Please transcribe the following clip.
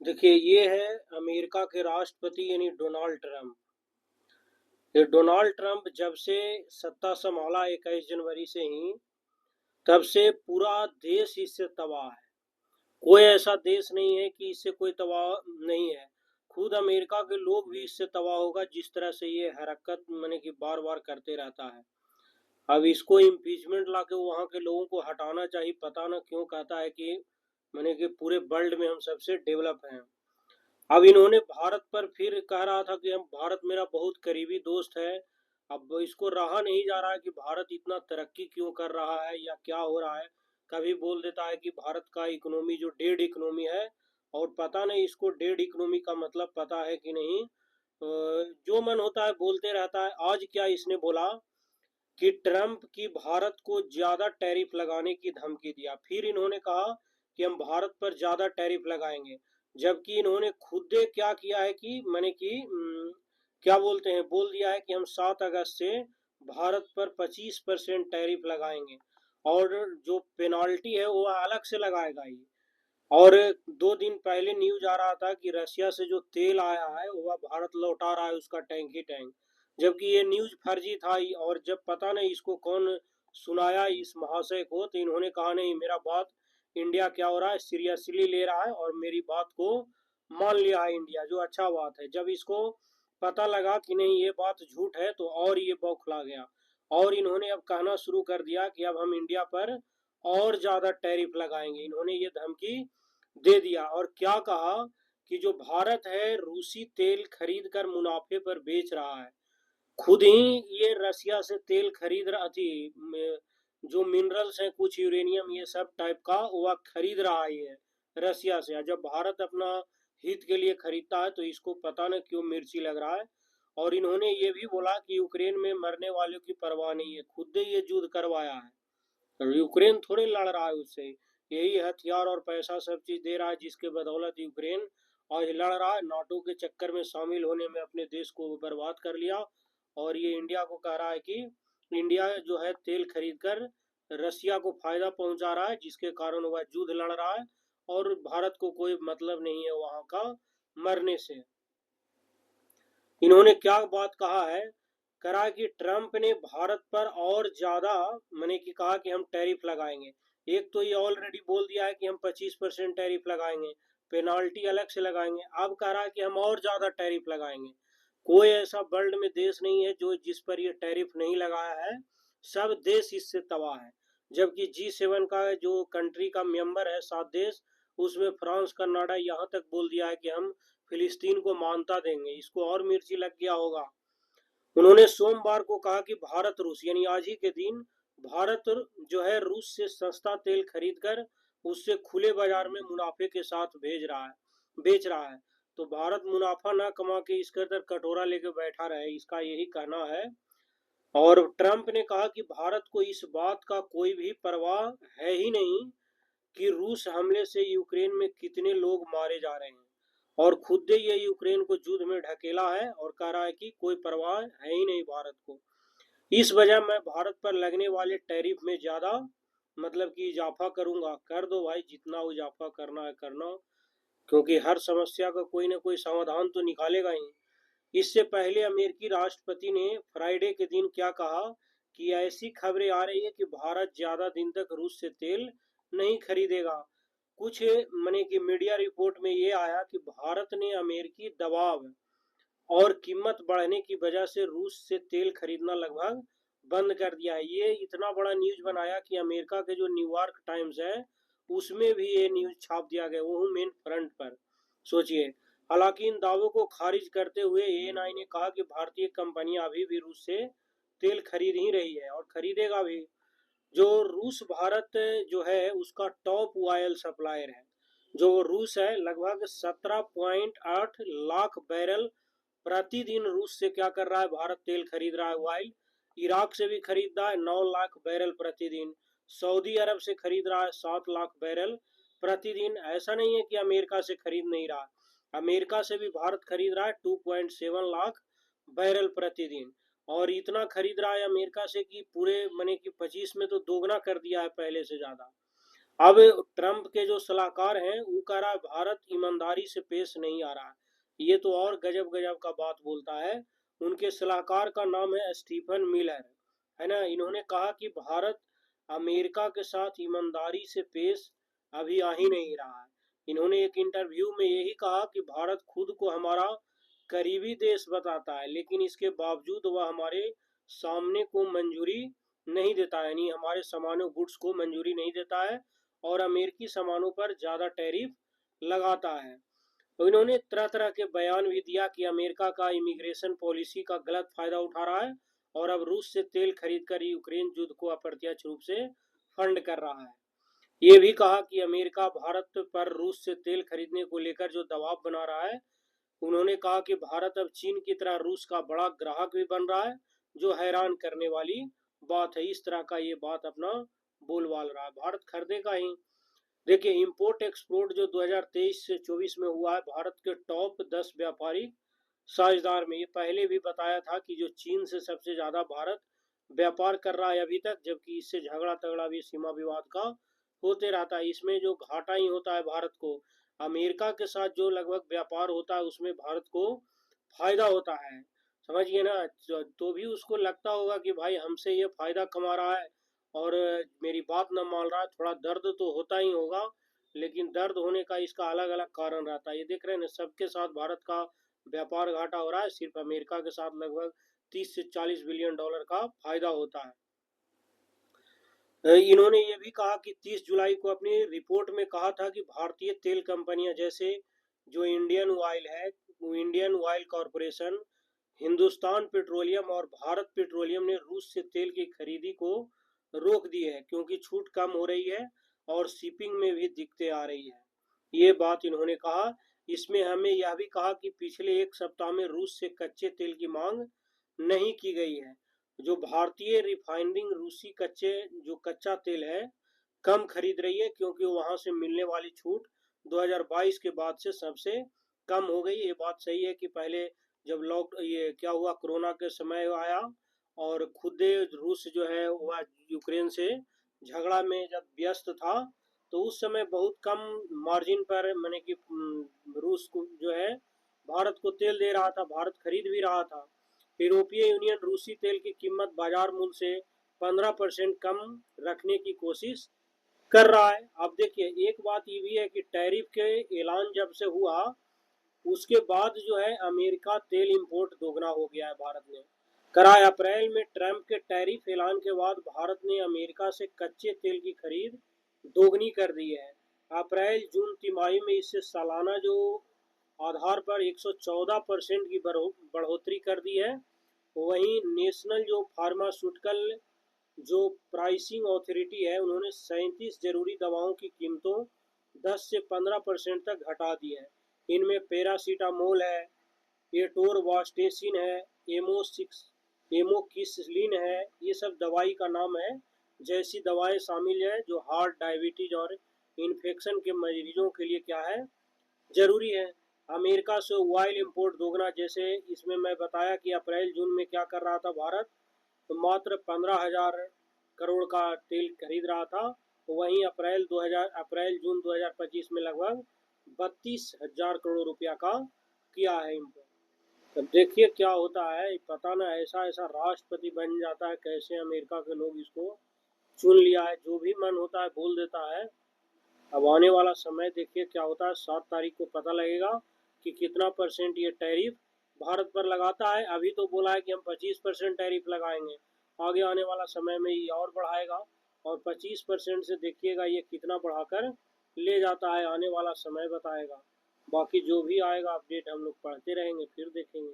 देखिए, ये है अमेरिका के राष्ट्रपति यानी डोनाल्ड ट्रंप। ये डोनाल्ड ट्रंप जब से सत्ता संभाला 21 जनवरी से ही, तब से पूरा देश इससे तबाह है। कोई ऐसा देश नहीं है कि इससे कोई तबाह नहीं है। खुद अमेरिका के लोग भी इससे तबाह होगा, जिस तरह से ये हरकत माने कि बार बार करते रहता है। अब इसको इम्पीचमेंट ला के वहाँ के लोगों को हटाना चाहिए। पता ना क्यों कहता है कि माने कि पूरे वर्ल्ड में हम सबसे डेवलप हैं। अब इन्होंने भारत पर फिर कह रहा था कि हम भारत मेरा बहुत करीबी दोस्त है। अब इसको रहा नहीं जा रहा है कि भारत इतना तरक्की क्यों कर रहा है या क्या हो रहा है। कभी बोल देता है कि भारत का इकोनॉमी जो डेड इकोनॉमी है, और पता नहीं इसको डेड इकोनॉमी का मतलब पता है कि नहीं। जो मन होता है बोलते रहता है। आज क्या इसने बोला कि ट्रंप की भारत को ज्यादा टैरिफ लगाने की धमकी दिया। फिर इन्होंने कहा कि हम भारत पर ज्यादा टैरिफ लगाएंगे, जबकि इन्होंने खुद क्या किया है कि मैंने कि क्या बोलते हैं, बोल दिया है कि हम 7 अगस्त से भारत पर 25% टैरिफ लगाएंगे, और जो पेनाल्टी है वो अलग से लगाएगा ही। और 2 दिन पहले न्यूज आ रहा था कि रशिया से जो तेल आया है वह भारत लौटा रहा है, उसका टैंक ही टैंक। जबकि ये न्यूज फर्जी था ही। और जब पता नहीं इसको कौन सुनाया इस महाशय को, तो इन्होंने कहा नहीं, मेरा बात इंडिया क्या हो रहा है सीरियसली ले रहा है और मेरी बात को मान लिया है इंडिया, जो अच्छा बात है। जब इसको पता लगा कि नहीं ये बात झूठ है, तो और ये बौखला गया। और इन्होंने अब कहना शुरू कर दिया कि अब हम इंडिया पर और ज्यादा टैरिफ लगाएंगे। इन्होंने ये धमकी दे दिया। और क्या कहा कि जो भारत है रूसी तेल खरीद कर मुनाफे पर बेच रहा है। खुद ही ये रसिया से तेल खरीद रहा थी, जो मिनरल्स हैं कुछ यूरेनियम ये सब टाइप का वह खरीद रहा है ये रसिया से। जब भारत अपना हित के लिए खरीदता है तो इसको पता न क्यों मिर्ची लग रहा है। और इन्होंने ये भी बोला कि यूक्रेन में मरने वालों की परवाह नहीं है, खुद ने ये युद्ध करवाया है। यूक्रेन थोड़े लड़ रहा है उससे, यही हथियार और पैसा सब चीज दे रहा है, जिसके बदौलत यूक्रेन और ये लड़ रहा है। नाटो के चक्कर में शामिल होने में अपने देश को बर्बाद कर लिया। और ये इंडिया को कह रहा है कि इंडिया जो है तेल खरीद कर रसिया को फायदा पहुंचा रहा है, जिसके कारण वह युद्ध लड़ रहा है और भारत को कोई मतलब नहीं है वहां का मरने से। इन्होंने क्या बात कहा है, करा कि ट्रंप ने भारत पर और ज्यादा मैंने कि कहा कि हम टैरिफ लगाएंगे। एक तो ये ऑलरेडी बोल दिया है कि हम 25% टैरिफ लगाएंगे, पेनाल्टी अलग से लगाएंगे। अब कह रहा है कि हम और ज्यादा टैरिफ लगाएंगे। कोई ऐसा वर्ल्ड में देश नहीं है जो जिस पर ये टैरिफ नहीं लगाया है। सब देश इससे तबाह है। जबकि G7 का जो कंट्री का मेंबर है 7 देश, उसमें फ्रांस कनाडा यहाँ तक बोल दिया है कि हम फिलिस्तीन को मानता देंगे। इसको और मिर्ची लग गया होगा। उन्होंने सोमवार को कहा कि भारत रूस यानी आज ही के दिन भारत जो है रूस से सस्ता तेल खरीद कर उससे खुले बाजार में मुनाफे के साथ बेच रहा है। तो भारत मुनाफा ना कमा के इसके अंदर कटोरा लेके बैठा रहे, इसका यही कहना है। और ट्रंप ने कहा कि भारत को इस बात का कोई भी परवाह है ही नहीं कि रूस हमले से यूक्रेन में कितने लोग मारे जा रहे हैं। और खुद ये यूक्रेन को युद्ध में ढकेला है और कह रहा है कि कोई परवाह है ही नहीं भारत को। इस वजह मैं भारत पर लगने वाले टैरिफ में ज्यादा मतलब कि इजाफा करूंगा। कर दो भाई, जितना इजाफा करना है करना, क्योंकि हर समस्या का कोई ना कोई समाधान तो निकालेगा ही। इससे पहले अमेरिकी राष्ट्रपति ने फ्राइडे के दिन क्या कहा कि ऐसी खबरें आ रही है कि भारत ज्यादा दिन तक रूस से तेल नहीं खरीदेगा। कुछ मने कि मीडिया रिपोर्ट में ये आया कि भारत ने अमेरिकी दबाव और कीमत बढ़ने की वजह से रूस से तेल खरीदना लगभग बंद कर दिया है। ये इतना बड़ा न्यूज बनाया कि अमेरिका के जो न्यूयॉर्क टाइम्स है उसमें भी ये न्यूज छाप दिया गया, वो मेन फ्रंट पर। सोचिए। हालांकि इन दावों को खारिज करते हुए एएनआई ने कहा कि भारतीय कंपनियां अभी भी रूस से तेल खरीद ही रही है और खरीदेगा भी। जो रूस भारत जो है उसका टॉप ऑयल सप्लायर है। जो रूस है लगभग 17.8 लाख बैरल प्रतिदिन रूस से क्या कर रहा है, भारत तेल खरीद रहा है ऑयल। इराक से भी खरीद रहा है 9 लाख बैरल प्रतिदिन। सऊदी अरब से खरीद रहा है 7 लाख बैरल प्रतिदिन। ऐसा नहीं है कि अमेरिका से खरीद नहीं रहा, अमेरिका से भी भारत खरीद रहा है 2.7 लाख बैरल प्रतिदिन। और इतना खरीद रहा है अमेरिका से कि पूरे मने कि 25 में तो दोगुना कर दिया है पहले से ज्यादा। अब ट्रंप के जो सलाहकार हैं वो कह रहा है भारत ईमानदारी से पेश नहीं आ रहा है। ये तो और गजब गजब का बात बोलता है। उनके सलाहकार का नाम है स्टीफन मिलर, है ना। इन्होंने कहा कि भारत अमेरिका के साथ ईमानदारी से पेश अभी आ ही नहीं रहा है। इन्होंने एक इंटरव्यू में यही कहा कि भारत खुद को हमारा करीबी देश बताता है, लेकिन इसके बावजूद वह हमारे सामने को मंजूरी नहीं देता है, यानी हमारे सामानों गुड्स को मंजूरी नहीं देता है और अमेरिकी सामानों पर ज़्यादा टैरिफ लगाता है। तो इन्होंने तरह तरह के बयान भी दिया कि अमेरिका का इमिग्रेशन पॉलिसी का गलत फायदा उठा रहा है और अब रूस से तेल खरीद कर यूक्रेन युद्ध को अप्रत्यक्ष रूप से फंड कर रहा है। ये भी कहा कि अमेरिका भारत पर रूस से तेल खरीदने को लेकर जो दबाव बना रहा है, उन्होंने कहा कि भारत अब चीन की तरह रूस का बड़ा ग्राहक भी बन रहा है, जो हैरान करने वाली बात है। इस तरह का ये बात अपना बोलबाल रहा है, भारत खरीदेगा ही। देखिए इंपोर्ट एक्सपोर्ट जो 2023 से 24 में हुआ है, भारत के टॉप 10 व्यापारिक साझेदार में, ये पहले भी बताया था कि जो चीन से सबसे ज्यादा भारत व्यापार कर रहा है अभी तक, जबकि इससे झगड़ा तगड़ा भी सीमा विवाद का होते रहता है। इसमें जो घाटा ही होता है भारत को, अमेरिका के साथ जो लगभग व्यापार होता है उसमें भारत को फायदा होता है, समझिए ना। तो भी उसको लगता होगा कि भाई हमसे ये फायदा कमा रहा है और मेरी बात न मान रहा है, थोड़ा दर्द तो होता ही होगा। लेकिन दर्द होने का इसका अलग अलग कारण रहता है। ये देख रहे हैं ना, सबके साथ भारत का व्यापार घाटा हो रहा है, सिर्फ अमेरिका के साथ लगभग 30 से 40 बिलियन डॉलर का फायदा होता है। इन्होंने ये भी कहा कि 30 जुलाई को अपनी रिपोर्ट में कहा था कि भारतीय तेल कंपनियां जैसे जो इंडियन ऑयल है, Indian oil corporation, Hindustan petroleum और भारत पेट्रोलियम ने रूस से तेल की खरीदी को रोक दी है, क्योंकि छूट कम हो रही है और शिपिंग में भी दिक्कतें आ रही है। ये बात इन्होंने कहा। इसमें हमें यह भी कहा कि पिछले एक सप्ताह में रूस से कच्चे तेल की मांग नहीं की गई है। जो भारतीय रिफाइनरिंग रूसी जो कच्चा तेल है कम खरीद रही है, क्योंकि वहां से मिलने वाली छूट 2022 के बाद से सबसे कम हो गई। ये बात सही है कि पहले जब ये क्या हुआ, कोरोना के समय आया और खुद रूस जो है वह यूक्रेन से झगड़ा में जब व्यस्त था, तो उस समय बहुत कम मार्जिन पर मैंने कि रूस को जो है भारत को तेल दे रहा था, भारत खरीद भी रहा था। यूरोपीय यूनियन रूसी तेल की कीमत बाजार मूल्य से 15% कम रखने की कोशिश कर रहा है। अब देखिए एक बात ये भी है कि टैरिफ के ऐलान जब से हुआ उसके बाद जो है अमेरिका तेल इंपोर्ट दोगुना हो गया है भारत ने करा है। अप्रैल में ट्रंप के टैरिफ ऐलान के बाद भारत ने अमेरिका से कच्चे तेल की खरीद दोगुनी कर दी है। अप्रैल जून तिमाही में इससे सालाना जो आधार पर 114% की बढ़ोतरी कर दी है। वहीं नेशनल जो फार्मास्यूटिकल जो प्राइसिंग अथॉरिटी है, उन्होंने 37 जरूरी दवाओं की कीमतों 10 से 15% तक घटा दी है। इनमें पैरासीटामोल है, एटोरवास्टेसिन है, एमोक्सिसिलिन है, ये सब दवाई का नाम है। जैसी दवाएं शामिल है जो हार्ट, डायबिटीज और इन्फेक्शन के मरीजों के लिए क्या है, जरूरी है। अमेरिका से ऑयल इंपोर्ट दोगुना, जैसे इसमें मैं बताया कि अप्रैल जून में क्या कर रहा था भारत, तो मात्र 15,000 करोड़ का तेल खरीद रहा था। वहीं अप्रैल जून 2025 में लगभग 32,000 करोड़ रुपया का किया है इम्पोर्ट। तब देखिए क्या होता है, पता ना ऐसा ऐसा राष्ट्रपति बन जाता है, कैसे अमेरिका के लोग इसको चुन लिया है, जो भी मन होता है बोल देता है। अब आने वाला समय देखिए क्या होता है, 7 तारीख को पता लगेगा कि कितना परसेंट ये टैरिफ भारत पर लगाता है। अभी तो बोला है कि हम 25% टैरिफ लगाएंगे, आगे आने वाला समय में ये और बढ़ाएगा और 25% से देखिएगा ये कितना बढ़ाकर ले जाता है, आने वाला समय बताएगा। बाकी जो भी आएगा अपडेट हम लोग पढ़ते रहेंगे, फिर देखेंगे।